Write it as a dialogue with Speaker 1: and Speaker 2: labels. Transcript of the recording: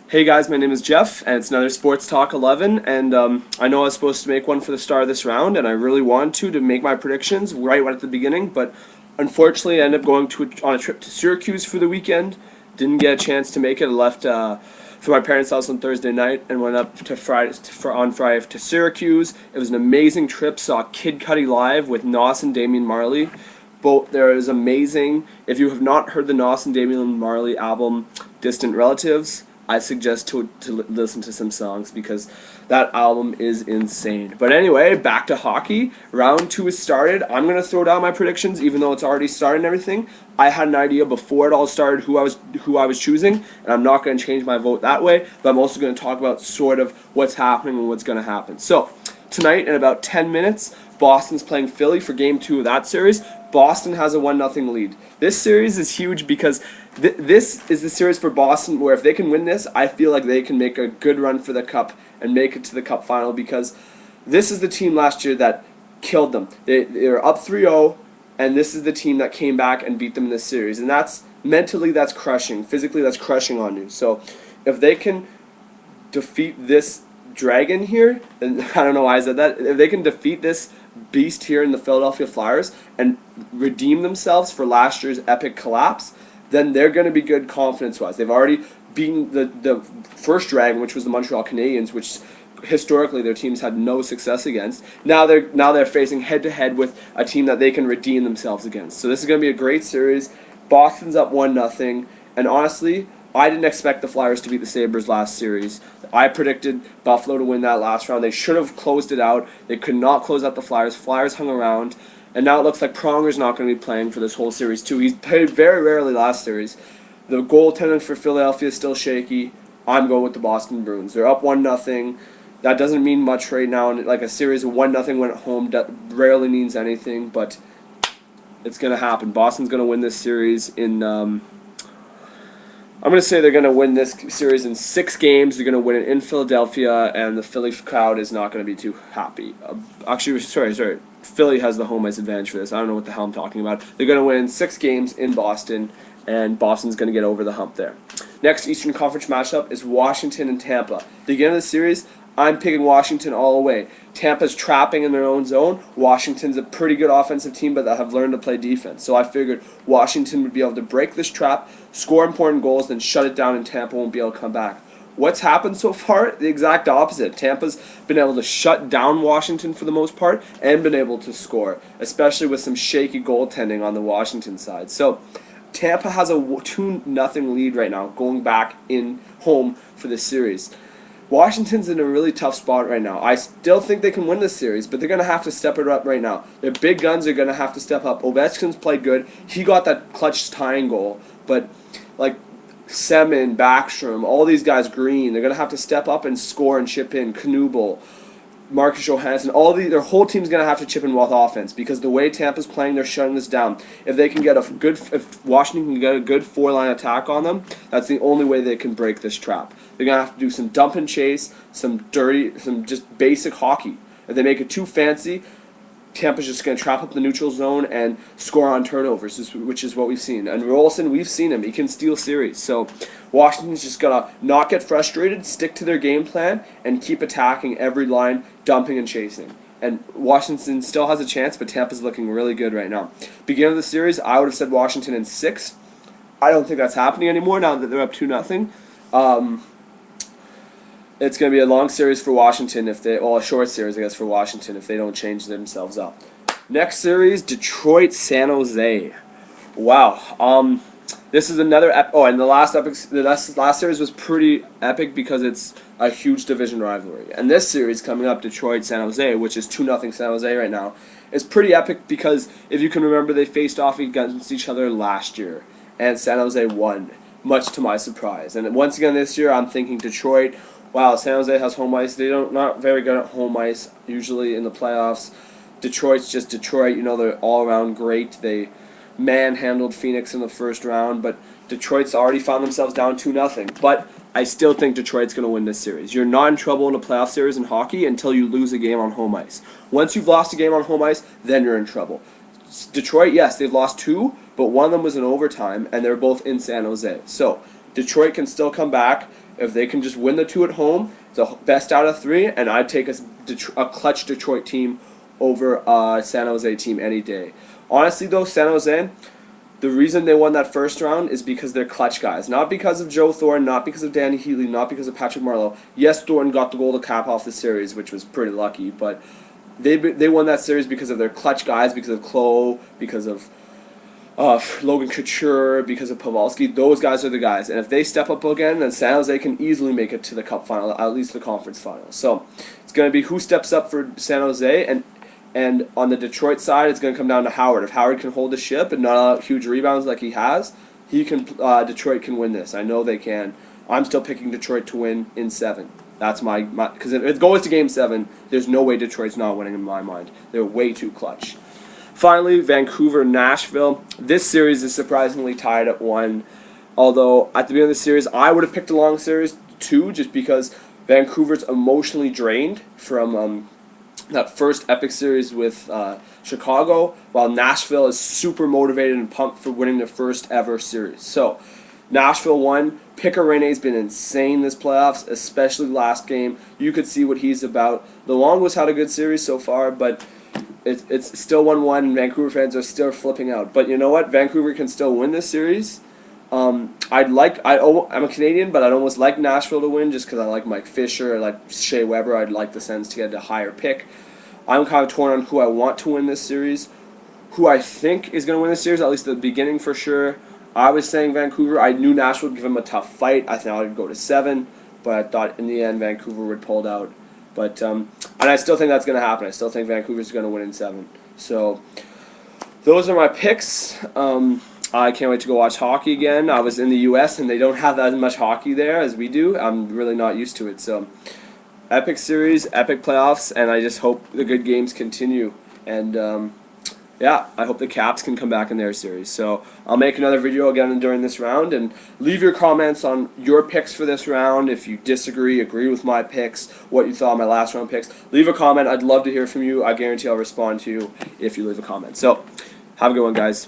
Speaker 1: Hey guys, my name is Jeff, and it's another Sports Talk 11. And I know I was supposed to make one for the start of this round, and I really wanted to make my predictions right at the beginning. But unfortunately, I ended up going on a trip to Syracuse for the weekend. Didn't get a chance to make it. I left for my parents' house on Thursday night and went up to on Friday to Syracuse. It was an amazing trip. Saw Kid Cudi live with Nos and Damian Marley. Both there is amazing. If you have not heard the Nos and Damian Marley album, Distant Relatives, I suggest to listen to some songs because that album is insane. But anyway, back to hockey. Round 2 is started. I'm going to throw down my predictions, even though it's already started and everything. I had an idea before it all started who I was choosing, and I'm not going to change my vote that way. But I'm also going to talk about sort of what's happening and what's going to happen. So tonight, in about 10 minutes, Boston's playing Philly for Game 2 of that series. Boston has a 1-0 lead. This series is huge because this is the series for Boston where if they can win this, I feel like they can make a good run for the Cup and make it to the Cup final because this is the team last year that killed them. They were up 3-0, and this is the team that came back and beat them in this series. And that's mentally, that's crushing. Physically, that's crushing on you. So if they can defeat this dragon here, and I don't know why I said that, if they can defeat this beast here in the Philadelphia Flyers and redeem themselves for last year's epic collapse, then they're going to be good confidence-wise. They've already beaten the first dragon, which was the Montreal Canadiens, which historically their teams had no success against. Now they're facing head-to-head with a team that they can redeem themselves against. So this is going to be a great series. Boston's up 1-0, and honestly, I didn't expect the Flyers to beat the Sabres last series. I predicted Buffalo to win that last round. They should have closed it out. They could not close out the Flyers. Flyers hung around. And now it looks like Pronger's not going to be playing for this whole series too. He's played very rarely last series. The goaltending for Philadelphia is still shaky. I'm going with the Boston Bruins. They're up 1-0. That doesn't mean much right now. And like a series of 1-0 win at home that rarely means anything, but it's going to happen. Boston's going to win this series in... I'm going to say they're going to win this series in 6 games. They're going to win it in Philadelphia, and the Philly crowd is not going to be too happy. Sorry. Philly has the home ice advantage for this. I don't know what the hell I'm talking about. They're going to win 6 games in Boston, and Boston's going to get over the hump there. Next Eastern Conference matchup is Washington and Tampa. The beginning of the series, I'm picking Washington all the way. Tampa's trapping in their own zone. Washington's a pretty good offensive team, but that have learned to play defense. So I figured Washington would be able to break this trap, score important goals, then shut it down, and Tampa won't be able to come back. What's happened so far? The exact opposite. Tampa's been able to shut down Washington for the most part and been able to score, especially with some shaky goaltending on the Washington side. So Tampa has a 2-0 lead right now, going back in home for this series. Washington's in a really tough spot right now. I still think they can win this series, but they're going to have to step it up right now. Their big guns are going to have to step up. Ovechkin's played good. He got that clutch tying goal, but like Semin, Backstrom, all these guys, Green, they're going to have to step up and score and chip in. Knubel, Marcus Johansson, their whole team's going to have to chip in with offense because the way Tampa's playing, they're shutting this down. If they can get if Washington can get a good 4-line attack on them, that's the only way they can break this trap. They're going to have to do some dump and chase, some just basic hockey. If they make it too fancy, Tampa's just going to trap up the neutral zone and score on turnovers, which is what we've seen. And Rolson, we've seen him. He can steal series. So Washington's just going to not get frustrated, stick to their game plan, and keep attacking every line, dumping and chasing. And Washington still has a chance, but Tampa's looking really good right now. Beginning of the series, I would have said Washington in 6. I don't think that's happening anymore now that they're up 2-0. It's going to be a long series for Washington a short series, I guess, for Washington if they don't change themselves up. Next series, Detroit, San Jose. Wow. This is another and the last series was pretty epic because it's a huge division rivalry. And this series coming up, Detroit, San Jose, which is 2-0 San Jose right now, is pretty epic because if you can remember, they faced off against each other last year, and San Jose won, much to my surprise. And once again this year, I'm thinking Detroit. Wow, San Jose has home ice. Not very good at home ice usually in the playoffs. Detroit's just Detroit. They're all around great. They manhandled Phoenix in the first round, but Detroit's already found themselves down 2-0. But I still think Detroit's going to win this series. You're not in trouble in a playoff series in hockey until you lose a game on home ice. Once you've lost a game on home ice, then you're in trouble. Detroit, yes, they've lost 2, but one of them was in overtime, and they're both in San Jose. So Detroit can still come back. If they can just win the 2 at home, it's a best out of 3, and I'd take a clutch Detroit team over a San Jose team any day. Honestly, though, San Jose, the reason they won that first round is because they're clutch guys. Not because of Joe Thornton, not because of Danny Heatley, not because of Patrick Marleau. Yes, Thornton got the goal to cap off the series, which was pretty lucky, but they won that series because of their clutch guys, because of Clowe, because of Logan Couture, because of Pavelski. Those guys are the guys. And if they step up again, then San Jose can easily make it to the Cup final, at least the conference final. So it's going to be who steps up for San Jose. And on the Detroit side, it's going to come down to Howard. If Howard can hold the ship and not allow huge rebounds like he has, Detroit can win this. I know they can. I'm still picking Detroit to win in 7. That's my because if it goes to Game 7, there's no way Detroit's not winning in my mind. They're way too clutch. Finally, Vancouver-Nashville. This series is surprisingly tied at 1. Although, at the beginning of the series, I would have picked a long series, 2, just because Vancouver's emotionally drained from that first epic series with Chicago, while Nashville is super motivated and pumped for winning their first ever series. So, Nashville won. Pekka Rinne's been insane this playoffs, especially last game. You could see what he's about. Luongo's had a good series so far, but it's still 1-1, and Vancouver fans are still flipping out. But you know what? Vancouver can still win this series. I'm a Canadian, but I'd almost like Nashville to win just because I like Mike Fisher, I like Shea Weber. I'd like the Sens to get a higher pick. I'm kind of torn on who I want to win this series. Who I think is going to win this series, at least at the beginning for sure. I was saying Vancouver. I knew Nashville would give them a tough fight. I thought I'd go to 7, but I thought in the end Vancouver would pull out. But and I still think that's going to happen. I still think Vancouver's going to win in 7. So those are my picks. I can't wait to go watch hockey again. I was in the U.S. and they don't have as much hockey there as we do. I'm really not used to it. So epic series, epic playoffs, and I just hope the good games continue. And yeah, I hope the Caps can come back in their series. So I'll make another video again during this round, and leave your comments on your picks for this round. If you disagree, agree with my picks, what you thought of my last round picks, leave a comment. I'd love to hear from you. I guarantee I'll respond to you if you leave a comment. So have a good one, guys.